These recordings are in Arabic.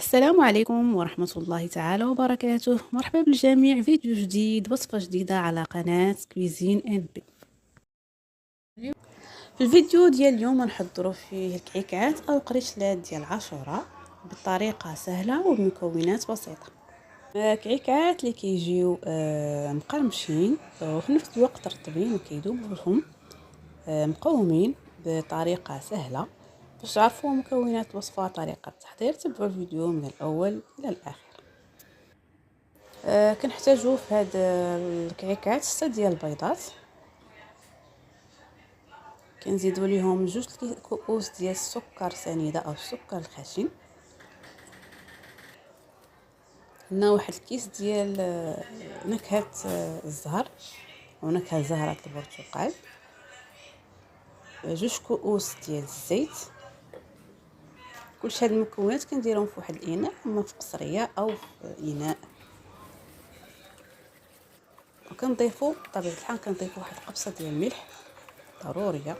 السلام عليكم ورحمة الله تعالى وبركاته. مرحبا بالجميع، فيديو جديد، وصفة جديدة على قناة كويزين ان بي. في الفيديو ديال اليوم نحضروا فيه الكعكات او قريشلات ديال عاشوراء بطريقة سهلة وبمكونات بسيطة. كعكات اللي كيجيو مقرمشين وفي نفس الوقت رطبين وكيذوبوا لهم، مقومين بطريقة سهلة. باش تعرفوا مكونات الوصفة وطريقة التحضير تبعوا الفيديو من الأول إلى الآخر. كنحتاجو في هاد الكعكات 6 ديال البيضات، كنزيدو ليهم 2 كؤوس ديال السكر سنيده او السكر الخشن، هنا واحد الكيس ديال نكهه الزهر ونكهه زهره البرتقال، 2 كؤوس ديال الزيت. كلشي هاد المكونات كنديرهم في واحد الاناء، اما في قصريه او في اناء، وكنضيفو بطبيعه الحال كنضيفو واحد القبصه ديال الملح ضروريه.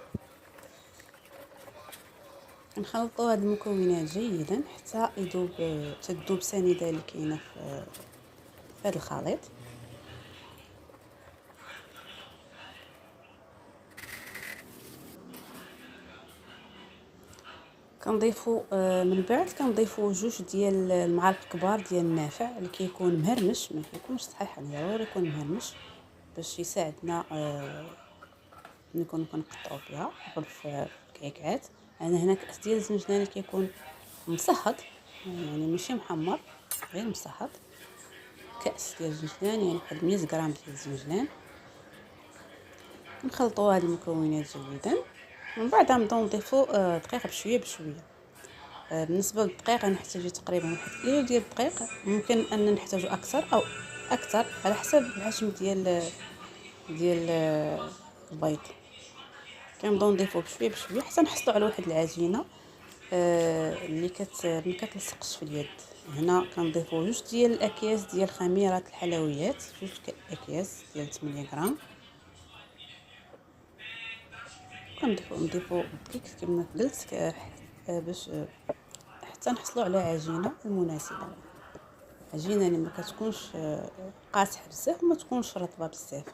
نخلطوا هاد المكونات جيدا حتى يذوب تذوب سنيده اللي كاينه في هذا الخليط. كنضيفوا من بعد كنضيفوا 2 ديال المعالق كبار ديال النافع اللي كيكون مهرمش، ما كيكونش صحيح، يعني ضروري يكون مهرمش باش يساعدنا نكون كنقطعوا بها قبل في الكعكات. انا هنا كاس ديال الزنجلان اللي كيكون مصهد، يعني ماشي محمر، غير مصهد. كاس ديال الزنجلان يعني واحد 100 غرام ديال الزنجلان. نخلطوا هاد المكونات جيدا، ومن بعد غنبداو نضيفوا دقيق بشويه بشويه. بالنسبه للدقيق نحتاج تقريبا 1 كيلو ديال الدقيق، ممكن ان نحتاج اكثر على حسب الحجم ديال البيض. كنبداو نضيفوه بشويه بشويه حتى نحصلوا على واحد العجينه اللي ما كتلصقش في اليد. هنا كنضيفوا 2 ديال الاكياس ديال خميره الحلويات، 2 اكياس ديال 8 غرام. نضيفوا الدقيق كما قلت باش حتى نحصلوا على عجينه المناسبه، عجينه اللي ما كتكونش قاصحه بزاف وما تكونش رطبه بزاف.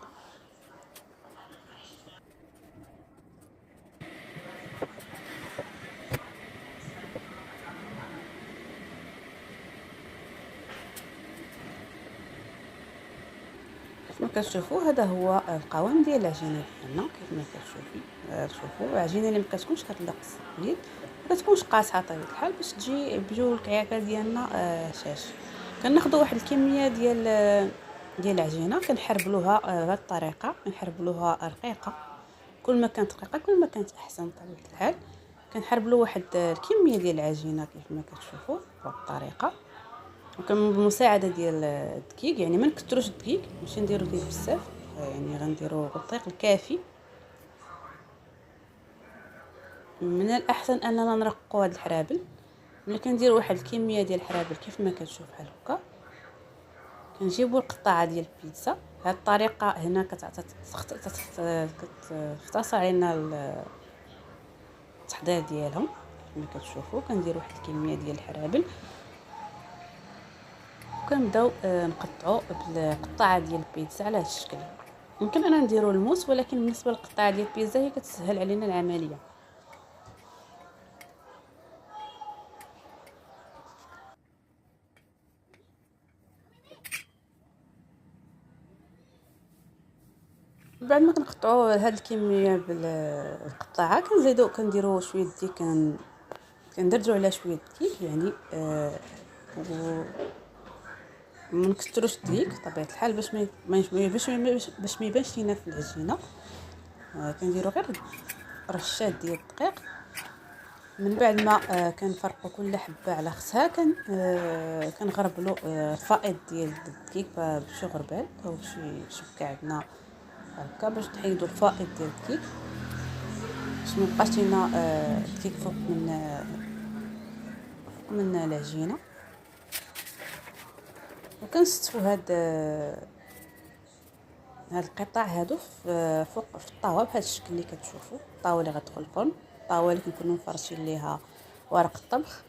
كما كتشوفوا هذا هو القوام ديال العجينه ديالنا. كيف ما كتشوفي شوفوا العجينه اللي ما كتكونش كتلقص اليد، ما كتكونش قاصحه طبيعه الحال، باش تجي بجوج الكعكه ديالنا هشاش. كناخذوا واحد الكميه ديال العجينه كنحربلوها بهذه الطريقه، كنحربلوها رقيقه. كل ما كانت رقيقه كل ما كانت احسن بطبيعه الحال. كنحربلو واحد الكميه ديال العجينه كيف ما كتشوفوا بهذه الطريقه، وكان بالمساعده ديال الدقيق، يعني ما نكثروش الدقيق، ماشي نديرو دقيق بزاف، يعني غنديرو الدقيق الكافي. من الاحسن اننا نرققوا هاد الحرابل. ملي كنديروا واحد الكميه ديال الحرابل كيف ما كتشوف بحال هكا، كنجيبوا القطعه ديال البيتزا. هاد الطريقه هنا كتختصر علينا التحضير ديالهم. كما كتشوفوا كندير واحد الكميه ديال الحرابل، وكنبداو نقطعوا بالقطعه ديال البيتزا على هذا الشكل. ممكن انا نديروا الموس، ولكن بالنسبه للقطعه ديال البيتزا هي كتسهل علينا العمليه. بعد ما كنقطعوا هاد الكميه بالقطعه كنديروا شويه الدقيق، كندرجوا عليها شويه الدقيق، يعني ما نكثروش الدقيق بطبيعه الحال باش ما يبانش لينا في العجينه. كنديروا غير رشات ديال الدقيق. من بعد ما كنفرقوا كل حبه على اختها، كنغربلوا الفائض ديال الدقيق بشي غربال او بشي شبكه عندنا هكا، باش نحيدوا الفائض ديال الدقيق، باش ما يبقاش لينا الدقيق فوق من العجينه. وكنستفوا هاد القطع هادو فوق في الطاوه بهذا الشكل اللي كتشوفوا. الطاوه اللي غتدخل الفرن، الطاوه اللي كنكونوا مفرشين ليها ورق الطبخ.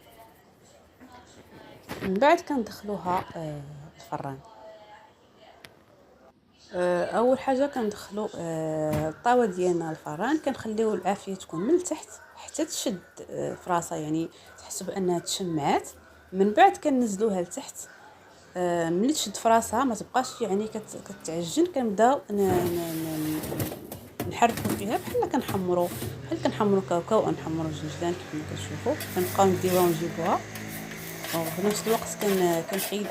من بعد كندخلوها الفران. اول حاجه كندخلو الطاوه ديالنا الفران، كنخليو العافيه تكون من التحت حتى تشد في راسها، يعني تحسوا بانها تشمعات. من بعد كننزلوها لتحت. ملي تشد في راسها ما تبقاش يعني كتعجن، كنبداو نحركوا فيها بحال كنحمروا، بحال كنحمروا كاوكاو او نحمروا الجنجلان كيف ما كتشوفوا. كنبقاو نديوها ونجيبوها، وفي نفس الوقت كنحيد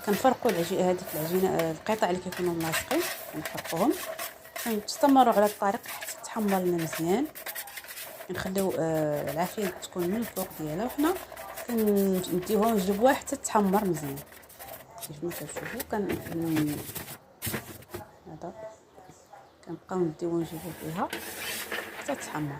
كنفرقوا هذيك العجينه، القطع اللي كيكونوا ملاصقين كنحطوهم، كنستمروا على الطريق حتى تحمر لنا مزيان. كنخليو العافيه تكون من الفوق ديالها، وحنا كنديوها ونجلبوها حتى تحمر مزيان كيف ما كتشوفوا. هذا كنبقاو نديو ونجيبو فيها حتى تحمر.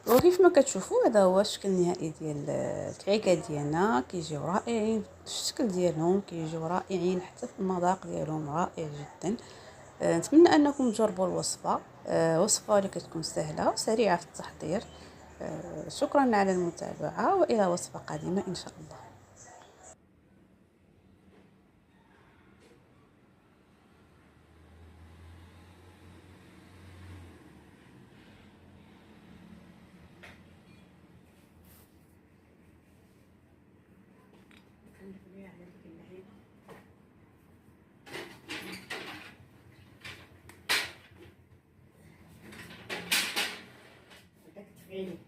وكيف ما كتشوفوا هذا هو الشكل النهائي ديال الكعكه ديالنا. كيجيو رائعين في الشكل ديالهم، كيجيو رائعين حتى في المذاق ديالهم رائع جدا. نتمنى انكم تجربوا الوصفه، وصفه اللي كتكون سهله وسريعه في التحضير. شكرا على المتابعه، والى وصفه قادمه ان شاء الله. تفعيلي